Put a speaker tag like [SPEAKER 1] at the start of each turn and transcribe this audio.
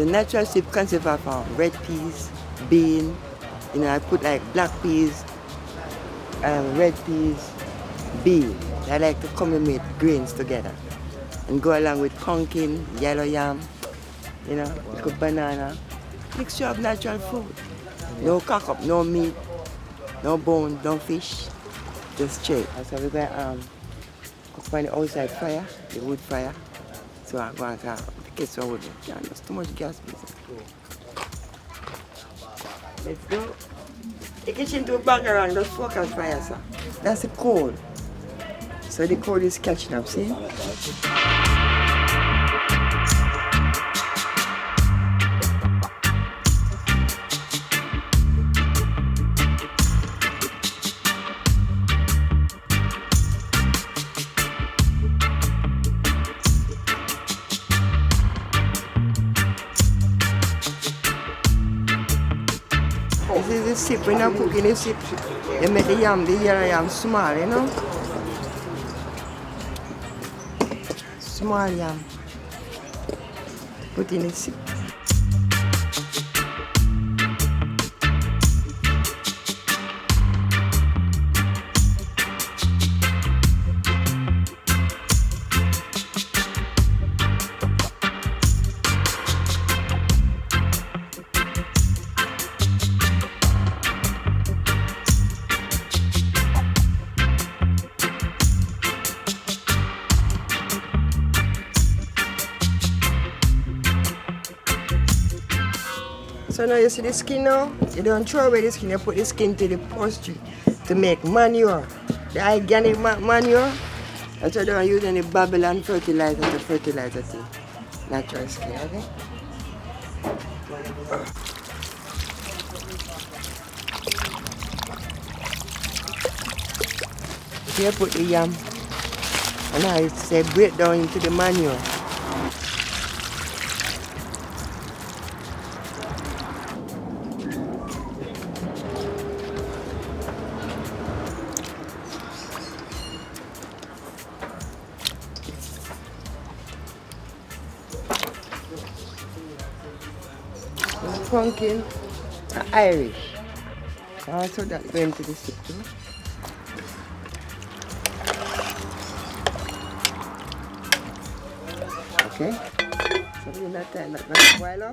[SPEAKER 1] The natural soup consists of red peas, bean, I put like black peas, red peas, bean. I like to combine grains together and go along with pumpkin, yellow yam, little banana. Mixture of natural food. No cock up, no meat, no bone, no fish, just straight. So we're going to cook on the outside fire, the wood fire. So I'm going to get some wood. There's too much gas, please. Let's go. The kitchen to back around, just focus fire, sir. That's the coal. So the coal is catching up, see? This is the soup. When I'm cooking the soup, they make the yellow yam small, Small yam. Put in the soup. So now you see the skin now? You don't throw away the skin, you put the skin to the poultry to make manure. The organic manure. That's why they are using the Babylon fertilizer to fertilize the natural skin, okay? Here put the yam. And now it's break down into the manure. Pumpkin Irish. Also that going to the soup too. Okay. So we're not boil up.